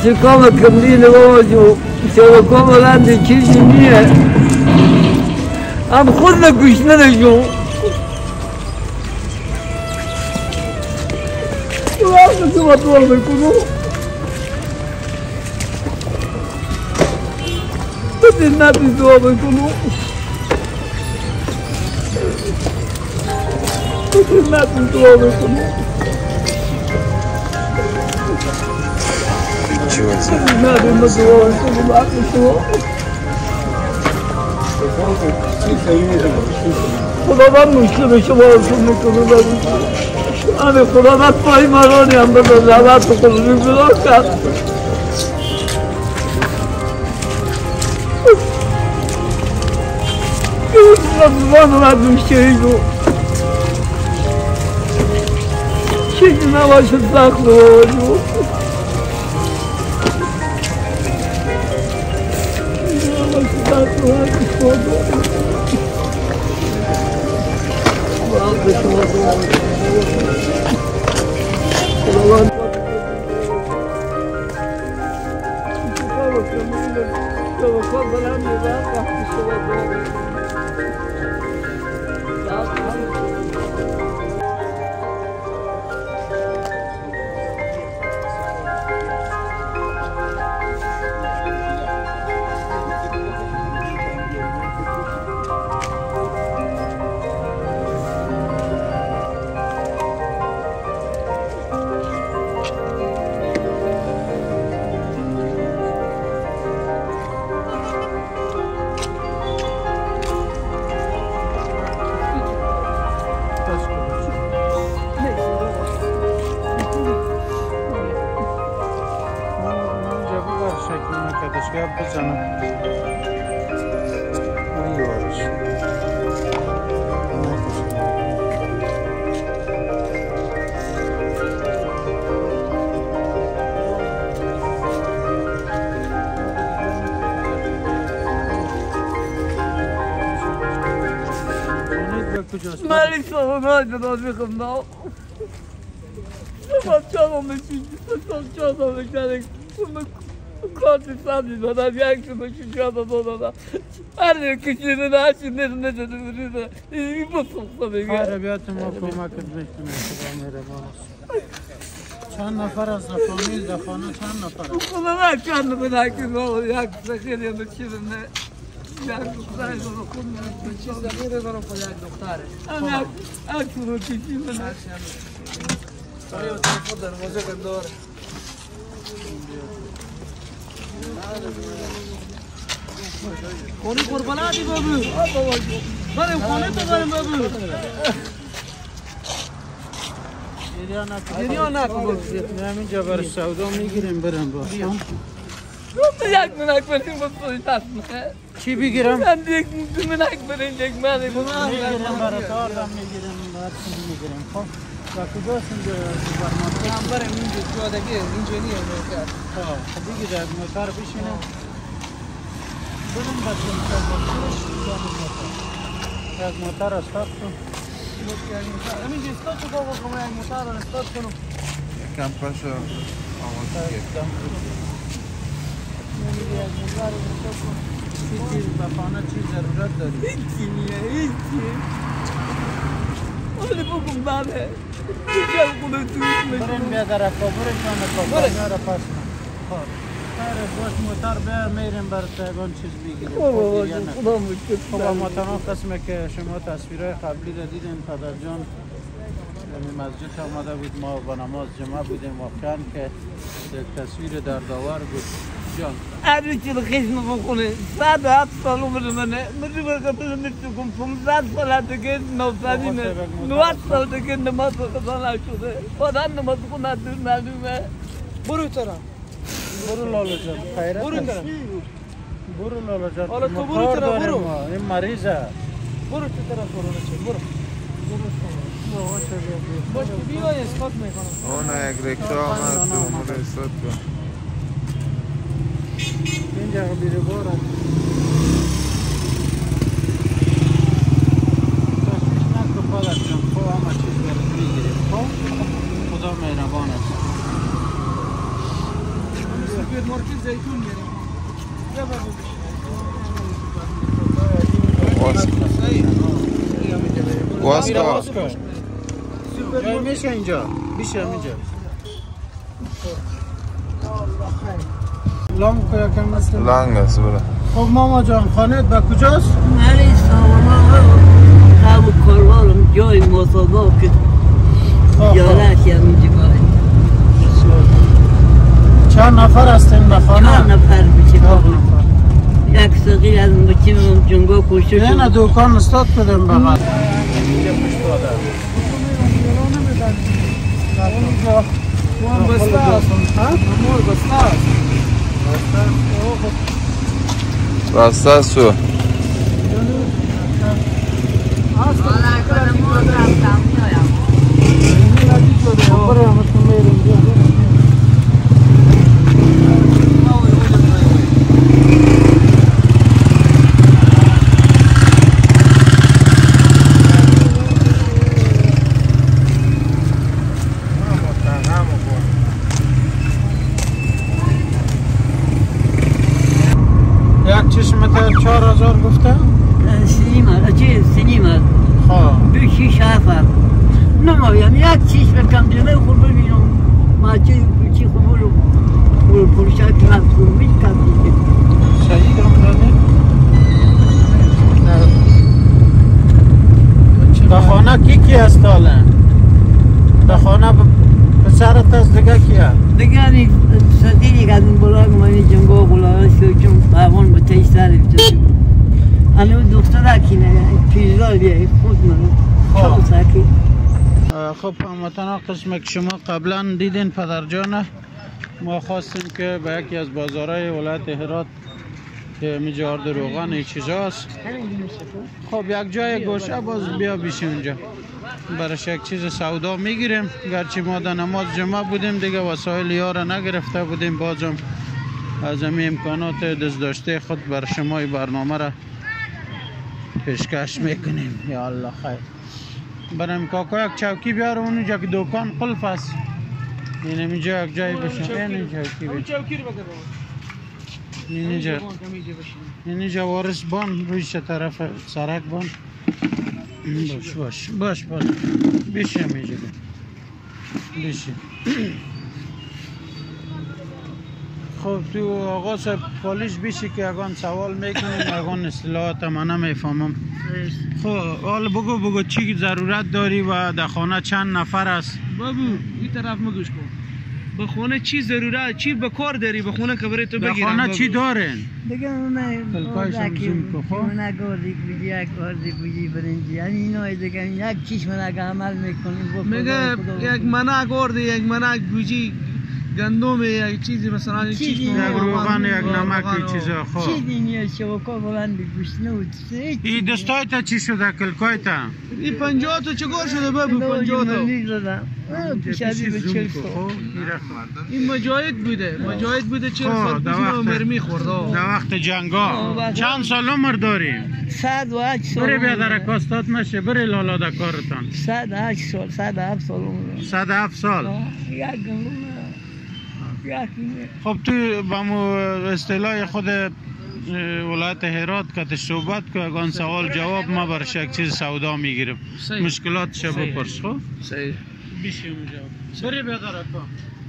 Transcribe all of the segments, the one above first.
Ci come cammino oggi, se come l'hanno chiuso mia, am خودم گوشنه نشون. واسه تو مطور میکنم. بدی نبی دعا میکنم. بدی نبی دعا میکنم. نبی دعا میکنم وقتی تو. خدا مشکل شما رو میکنه آره خدا پای مرانی هم بذار زبط تو قلبی بذار کرد زبان رو مشکلی رو چیزی نباشه سخت رو مالی سوانای داد میخوام نه شما چهارم میشید چهارم میکنه کارت سازی دادم یک شما چهارم دادم هر کسی نشی نشده بریده این بسخته میگه عربیات ما کمک میکنه خدا مهربان چند نفر از فامیل در خانه چند نفر خدا من چند نفر یک سخیری میشیدم نه یک دختری رو خود می‌کنم. چیز زمینه دارم با یک دختره. آن رو کشی من. سری و تلفن دروازه بنداره. خونی قربانا دی بابو. بریم خونه تو بریم بابو. جریان نکن. همین جا برای سودا میگیریم برم با. یک منک بریم با توی تصمه. چی بگیرم؟ من یک منک بریم یک منک. میگیرم برای تاردم میگیرم هر چیزی میگیرم. خب و کجاست اینجا سوپرمارکت؟ هم بریم اینجا جادگی اینجا نیه موتر. خب دیگه در موتر بشینم. بریم بچه موتر از موتر استاد کن. همین استاد تو بابا کنم یک موتر رو استاد کنم. کم پاشو آماده کردم. میگه از موتر رو استاد کن. چی چیز به خانه چی ضرورت داری؟ هیچی میه هیچی. ولی بگم بله. چه خونه توش برین بیا در اکابرش من کافانیا را پس من خب خیره باش موتر بیار میریم بر تیگان چیز بگیریم خدا مشکل خب اما تنها قسمه که شما تصویرهای قبلی را دیدین پدر جان یعنی مسجد آمده بود ما با نماز جمعه بودیم واقعا که یک تصویر دردآور بود جان هر چی خشم بخونه 107 سال عمر منه من رو خاطر میتونم 15 سال دیگه نوزادیمه 90 سال دیگه نماز خدا نشده خدا نماز خونه دور معلومه برو ترا برو لالا جان خیرت برو است. ترا برو لالا جان حالا تو برو کار ترا، داریم برو. ما. این مریضه برو تو طرف برو نچه برو باش بیا اسقاط میکنم اون یک رکشا آمد تو عمر استاد کن اینجا بیره بارم تشویش نکن پدر جان خب همه چیز برد میگیریم خب خدا مهربان است سوپرمارکت زیتون میریم یا بابا واسکا جای میشه اینجا بیشه اینجا لام که یکم مثل لانگ است برای خب ماما جان خانهت به کجاست؟ مری ساما همو کاروارم جای مصابا که یارک همینجا باید چند نفر هستین به خانه؟ چند نفر بچه چند بابا نفر یک سقی از مچیم جنگا کشته نه نه شد دوکان استاد بدیم بغل وان بسته است امور بسته است راسته است سو یک چشمت 4000 گفته؟ سینیما خواه دو شیش هفت نمایم یک چیز بکم جلوی خود ببینم ماچه چی خود برو پرشت مفهوم میکم دیگه شهید هم داده؟ در خانه کی هست حالا؟ در خانه پسرت هست دیگه کیه؟ دیگه همی صدیقی که از این بلاک منی جنگا بلاک شد چون فرمان به تیش سر بیتر همی اون دختر اکینه پیزا بیایی خود منو چون ساکی خب هموطنا قسم که شما قبلا دیدین پدر جانه ما خواستیم که به یکی از بازارهای ولایت هرات که میجا آرد روغن این چیزاست خب یک جای گوشه باز بیا بیشی اونجا برش یک چیز سودا میگیریم گرچه ما در نماز جمعه بودیم دیگه وسایل یار نگرفته بودیم بازم از همین امکانات دستداشته خود بر شما این برنامه را پیشکش میکنیم یا الله خیر برم کاکا یک چوکی بیاره اونجا که دکان قلف است این اینجا یک جای بشه این چوکی همین بشه چوکی رو بگه اینجا اینجا وارث بان رویش طرف سرک بان باش بشه میجه بشه خب تو آقا صاحب پالیش بیشی که اگان سوال میکنیم اگان اصطلاحات من نمیفهمم خب حالا بگو چی ضرورت داری و در خانه چند نفر است بابو این طرف مگوش کن به خونه چی ضرورت چی به کار داری به خونه که برای تو در بگیرم خانه چی دارین؟ دیگه من پلکایش هم زوم کن خب من گردی بودی یک گردی بودی برنجی یعنی اینا دیگه یک چیش من اگه عمل میکنیم میگه یک منک آردی یک منک گوجی گندم یک چیزی مثلا چیزی چیز یک روغن یک نمک این چیزا خب چیزی نیست شوکا بلند گوشنه و این دستای تا چی شده کلکای تا؟ این 50 تا چگار شده بابو 50 تا پیشادی به 40 تا این مجاهد بوده 40 سال پیش رو مرمی خورد در وقت جنگا چند سال عمر داری؟ 108 سال بری بیا در کاستات مشه بری لالا در کارتان 108 سال 107 سال عمر 107 سال یک گندم خب تو با مو اصطلاح خود ولایت هرات که صحبت که اگان سوال جواب ما برش یک چیز سودا میگیریم مشکلات شب بپرس خب صحیح بیشی اونجا بری بداره کن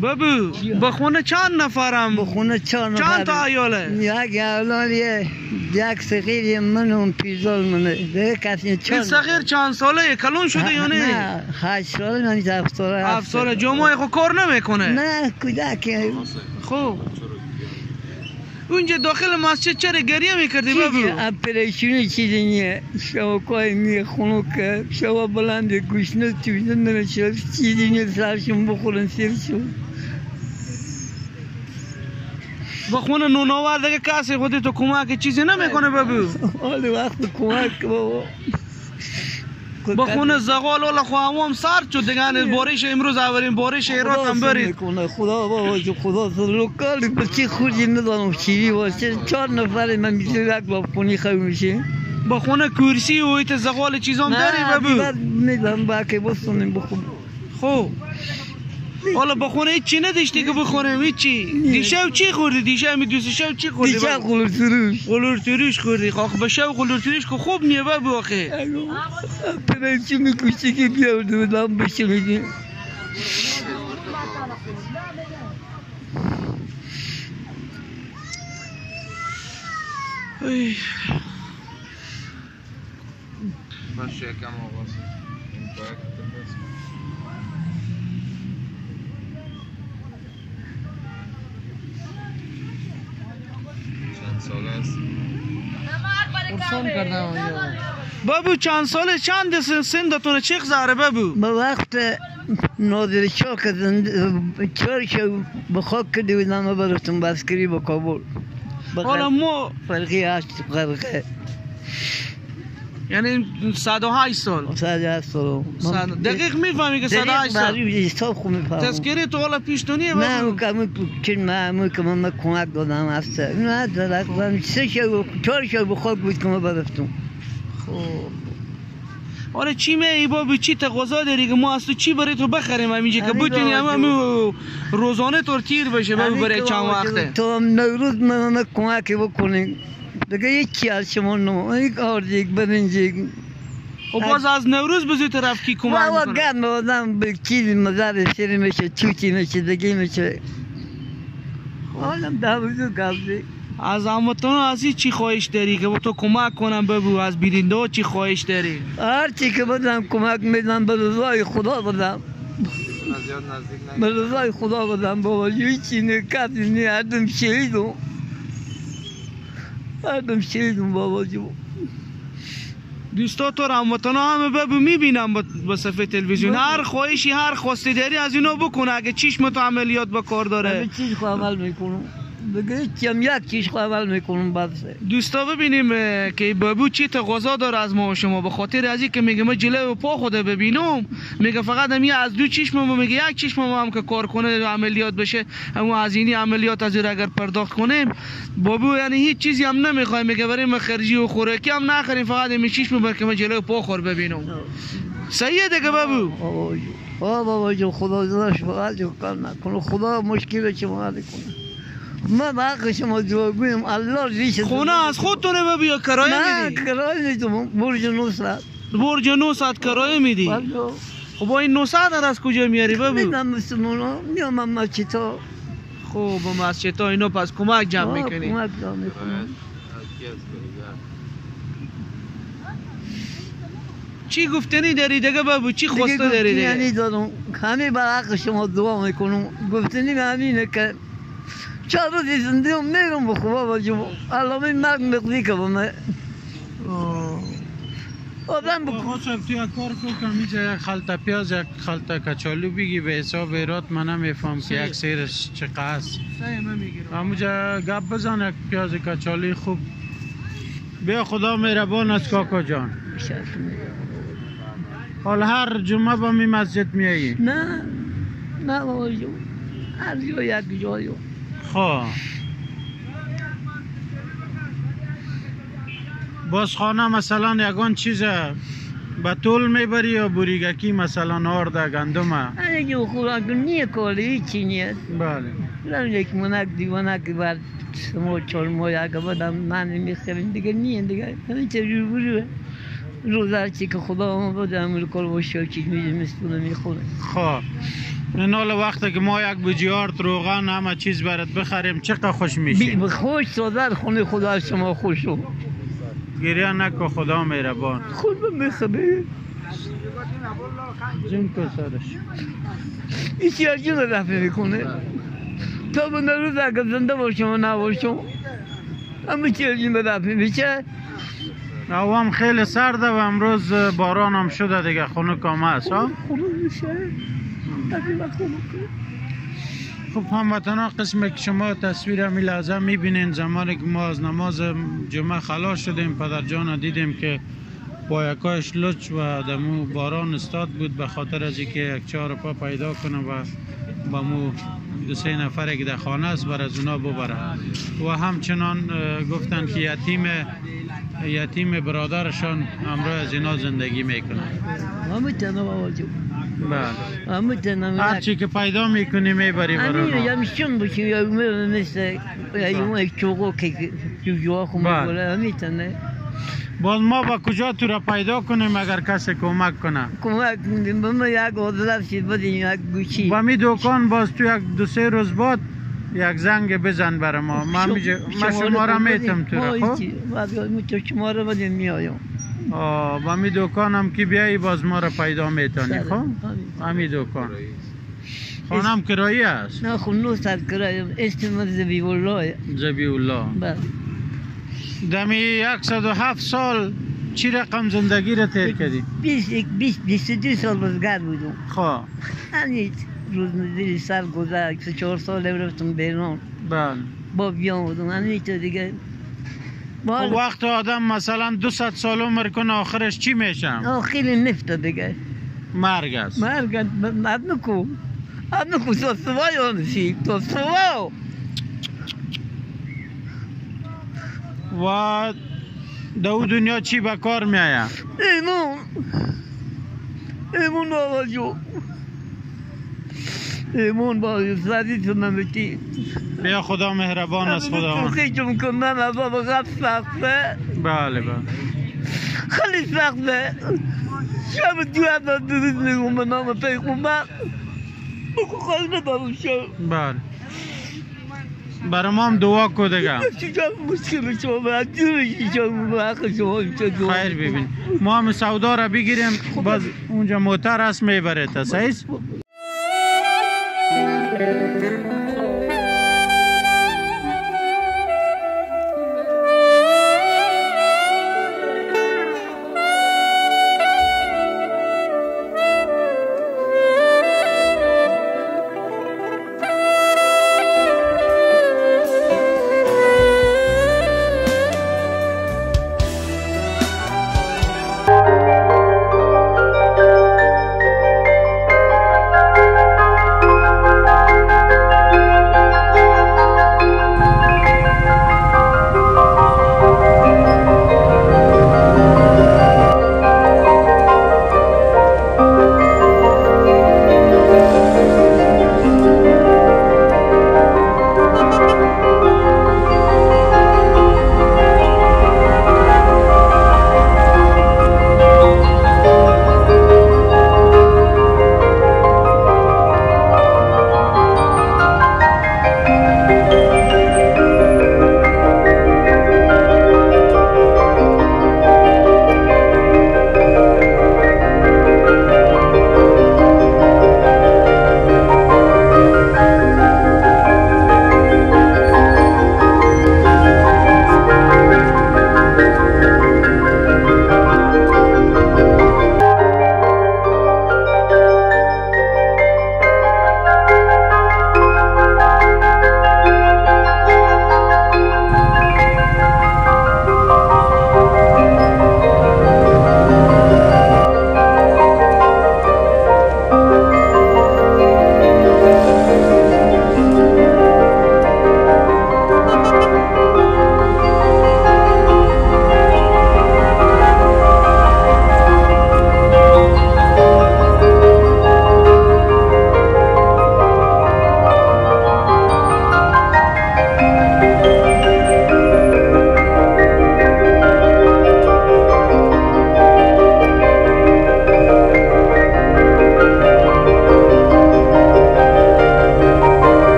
بابو به خونه چند نفرم خونه چند تا عیاله یک اولاد یک صغیر من و پیزال منه دیگه کسی این چند صغیر چند ساله کلون شده یا نه نه 8 ساله من 7 ساله 7 ساله جمعه خو کار نمیکنه نه کودک خب اونجا داخل مسجد چرا گریه میکردی بابو اپریشنی چیزی نیه شما کاری نیه خونو که شما بلند گوشنه تویده نمیشه چیزی نیه سرشون بخورن سرشون با خونه نوناور دیگه کسی خودی تو کمک چیزی نمیکنه بابو حال وقت کمک بابا با خونه زغال ولا خو عوام سرد شد دیگه بارش امروز اولین بارش ایران هم برید خدا بابا جو خدا لوکال بچه خوردی ندانم چیزی باشه 4 نفر من میشه یک بابونی خواهی میشه با خونه کرسی و ایت زغال چیزام داری بابو میدم باکه بسونیم بخون خب حالا با خونه هیچی نداشتی که بخورم هیچی دیشب چی خوردی دیشب شب چی خوردی دیشب قلور تروش خوردی خب به شب قلور تروش که خوب میه بابو آخه پرچی میکشتی که بیارده بدم بشه میدیم باشه یکم آواز چند سال است بابو چند ساله چند سندتونه چه گذاره بابو به وقت نادر شاه که 4 شب به خاک کردی بودم براتون بسکری به کابل حالا ما فرقی هست فرقه یعنی 108 سال 108 سال دقیق میفهمی که 108 سال حساب خوب میفهمم تذکری تو حالا پیشتونیه بابو نه اون که من کمک دادم هسته نه درست 3 شب 4 شب به خاک بود که من برفتم آره چی میگی بابا چی تقاضا داری که ما از تو چی برای تو بخریم همینجا که بتونی همه روزانه طور تیر بشه بابا برای چند وقته تو هم نوروز من کمک بکنی دیگه هیچی از شما نمو یک آردیک برنجیک و باز از نوروز بزوی طرف کی کمک میکنه بابا گرم آدم به چیزی مزار سری میشه چوچی میشه دیگه میشه آدم داوزو گابزی از هموطنان از چی خواهش داری که با تو کمک کنم ببو از بیننده چی خواهش داری هر چی که بدم کمک میدم به رضای خدا بدم به رضای خدا بدم بابا هیچی نه کسی نه هردم شهیدم بابا جو دوستا تو هموطنان همه ببو میبینم با صفحه تلویزیون هر خواهشی هر خواستی داری از اینا بکنه اگه چشم تو عملیات با کار داره همه چیز خو عمل میکنم دیگه چیم یک چیز خو عمل میکنم بسه دوستا ببینیم که بابو چی تقاضا داره از ما و شما به خاطر از این که میگه ما جلوی پا خود ببینم میگه فقط هم از 2 چشم میگه یک چشم هم که کار کنه عملیات بشه اما از اینی عملیات از اگر پرداخت کنیم بابو یعنی هیچ چیزی هم نمیخوایم میگه برای ما خرجی و خوراکی هم نخریم فقط همین چشم بر که ما جلوی پا خور ببینم صحیح دیگه بابو بابا جو خدا داشت فقط جو کار نکنه خدا مشکل شما حل کنه من باقی شما جوابیم الله ریشه خونه از خودتونه بابو یا کرایه میدی؟ نه کرایه میدم برج 900 برج 900 کرایه میدی؟ خب با این 900 از کجا میاری بابو؟ میدم مسلمانا میام مسجدها خب با مسجدها اینا پس کمک جمع میکنی؟ کمک جمع میکنم چی گفتنی داری دیگه بابو چی خواسته داری دیگه؟ یعنی دارم همه برای شما دعا میکنم گفتنی همینه که 4 روز زنده میرم بخو بابا جو علامه مرگ مقضی که با من آدم بخو تو یک کار کن میشه یک خلطه پیاز یک خلطه کچالو بگی به حساب ایراد من نمیفهم که یک سیرش چقدر است همونجا گپ بزن یک پیاز کچالی خوب بیا خدا مهربان است کاکا جان حال هر جمعه با می مسجد میایی نه بابا جو هر جا یک جایو خب بازخانه مثلا یگان چیز به طول میبری یا بوریگکی مثلا آرده گندمه جو خوراک نیه کاری چی نیست بله لن یک منک دیوانک بعد شما 4 ماه اگه بدم من میخرین دیگه نیه دیگه همین چه روبروه روز هرچی که خدا ما بده امر کل باشه چیز میستونه میخوره. خب این حال وقتی که ما یک بجیارت روغن همه چیز برات بخریم چقدر خوش میشی؟ خوش سازد خونه خدا شما خوشو. گریه نکو خدا مهربان. خود میخبه. جون کو سرش. احتیاجی رو رفع میکنه. تا به روز اگر زنده باشم و نباشم همه چیزی به رفع میشه. هوام خیلی سرده و امروز باران هم شده دیگه خنک هم هست ها؟ خنک میشه. خب هموطنا قسمی که شما تصویر همی لحظه میبینین زمانی که ما از نماز جمعه خلاص شدیم پدر جان دیدیم که پایکایش لچ و دمو باران استاد بود به خاطر از اینکه یک چهار پا پیدا کنه و با مو دو سه نفره که در خانه است بر از اونا ببره و همچنان گفتن که یتیم برادرشان همراه از اینا زندگی میکنه. همه تنها بابا جو. بله. همه تنها. هر چی که پیدا میکنی میبری برای همین اونا. یا میشون باشیم یا مثل یا اون یک چوغو که جوا خو میکنه همین تنها. باز ما با کجا تو را پیدا کنیم اگر کسی کمک کنه؟ کمک کنیم ما یک حضرت شد بدیم یک گوشی. با می دکان باز تو یک دو سه روز بعد یک زنگ بزن برای ما. من شماره میتم تو را خب؟ تو شماره بدیم میایم. با می دکان هم که بیایی باز ما را پیدا میتونی خب؟ همی دکان. خانم کرایی است؟ نه خب 900 کرایم اسم زبی الله. زبی الله. بله. دمی 107 سال چی رقم زندگی را تیر کردی؟ 22 سال بزرگ بودم. خب همین روز زیر سر گذشت 4 سال رفتم بیرون. بله. با بیام بودم همین تو دیگه. وقت آدم مثلا 200 سال عمر کنه آخرش چی میشم؟ خیلی نفت دیگه. مرگ است. مرگ نکو سوای آنشی تو سوای. و دو دنیا چی به کار می آید؟ ایمون بابا جو ایمون بابا زدی تو نمیتی بیا خدا مهربان است خدا من خیلی کندن از بابا غد سخته. بله بله خیلی سخته. شب دویت درست میگم به نام پیغمبر بکو خیلی ندارم شب. بله برای ما هم دعا کو دیگه. چجا مشکل شما باید جوری شما باید شما خیر ببین ما هم سودا را بگیریم باز اونجا موتر هست میبره تا صحیح.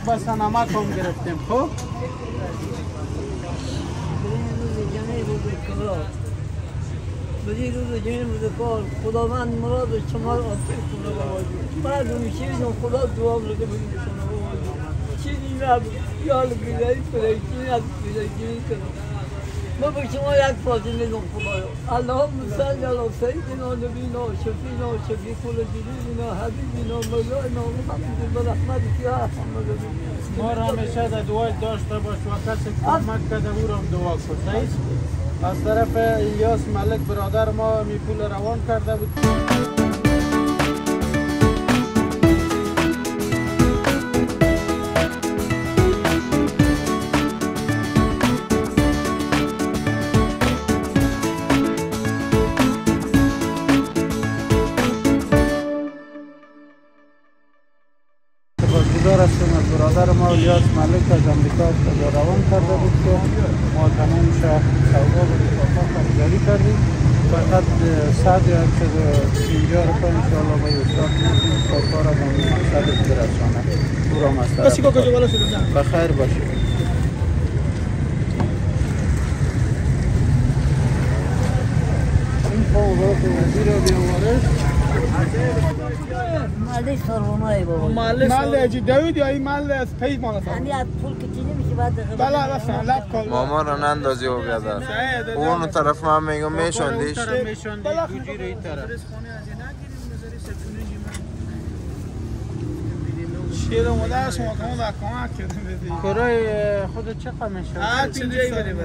بس نمک هم گرفتیم. خب بدی روز جمعه روز کار خداوند مراد شما را آسیب کنه باباجی. مردمی چیزی خدا دعا بده بدی شما باباجی. چیزی نبود یال بیدایی کنه چیزی نبود بیدایی کنه. ما به شما یک فاضل میدم خدایا. اللهم صل علی سیدنا نبینا شفینا شفیع کل جلینا حبیبنا مولانا محمد برحمتک یا ارحم الراحمین. ما را همیشه در دعای داشته باش و کسی کمک کرده او را هم دعا کن. از طرف الیاس ملک برادر ما می پول روان کرده بود. سپاسگزار هستم از برادر ما الیاس ملک از امریکا روان کرده بود که ما تمام سودا و رفاقا خریداری کردیم. فقط 150 روپیه انشاءالله به استاد میدیم تا کار به مقصدش برسانه. او را مسترد بخیر باشید. این فوقات وزیر بیاورش مالی سرمایه بابا. محل اجی داوود یا این محل از پی مال است. یعنی از پول که چی نمیشه بعد بله رفتن لب کن. ماما را نندازی و بیادر. اون طرف من میگم میشوندیش. میشوندی گوجی رو این طرف. شیر اومده شما کمون در کمک کردیم بدی. کرای خود چقدر میشه؟ اینجایی بریم.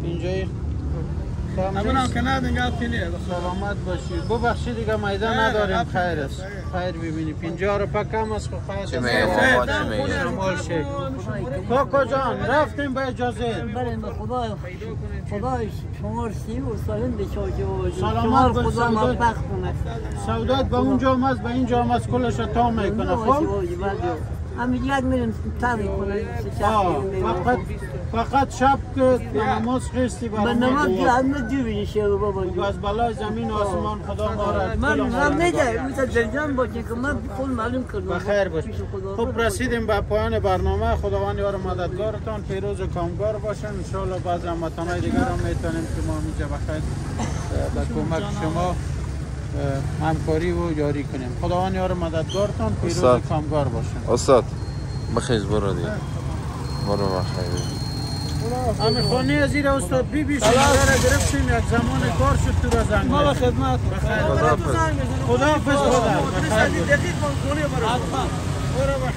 اینجایی نبونم که نه دیگه پینیه. سلامت باشید. ببخشید دیگه میدان نداریم. خیر است. خیر ببینی 50 روپیه کم است. چی میگه ماما چی میگه؟ مال شیخ. کاکا جان رفتیم به اجازه. بریم به خدای شما رو سیم و سالم بچاکه بابا. سلامت باش. خدا موفق کنه. سودات به اونجا هم است به اینجا هم است کلش تا میکنه. خب همین یک میریم تایی کنه. فقط شب که نماز خیستی به نماز همه دیوی شیرو بابا. از بلای زمین و آسمان خدا ما را من نمیده مثل درجان باشه که من خود معلوم کردم. بخیر باشید. خب رسیدیم به پایان برنامه. خداوند یار مددگارتان پیروز و کامگار باشن. ان شاء الله بعضی هموطنای دیگر هم میتونیم که ما اینجا بخیر به کمک شما همکاری و جاری کنیم. خداوند یار مددگارتان پیروز و کامگار باشن. استاد بخیز برو دیگه. برو بخیر. همین خانه از این استاد بی بی شما را گرفتیم یک زمان کار شد تو را زنگ ما به خدمت. خدا حافظ. خدا حافظ. خدا. دقیق کنه برو.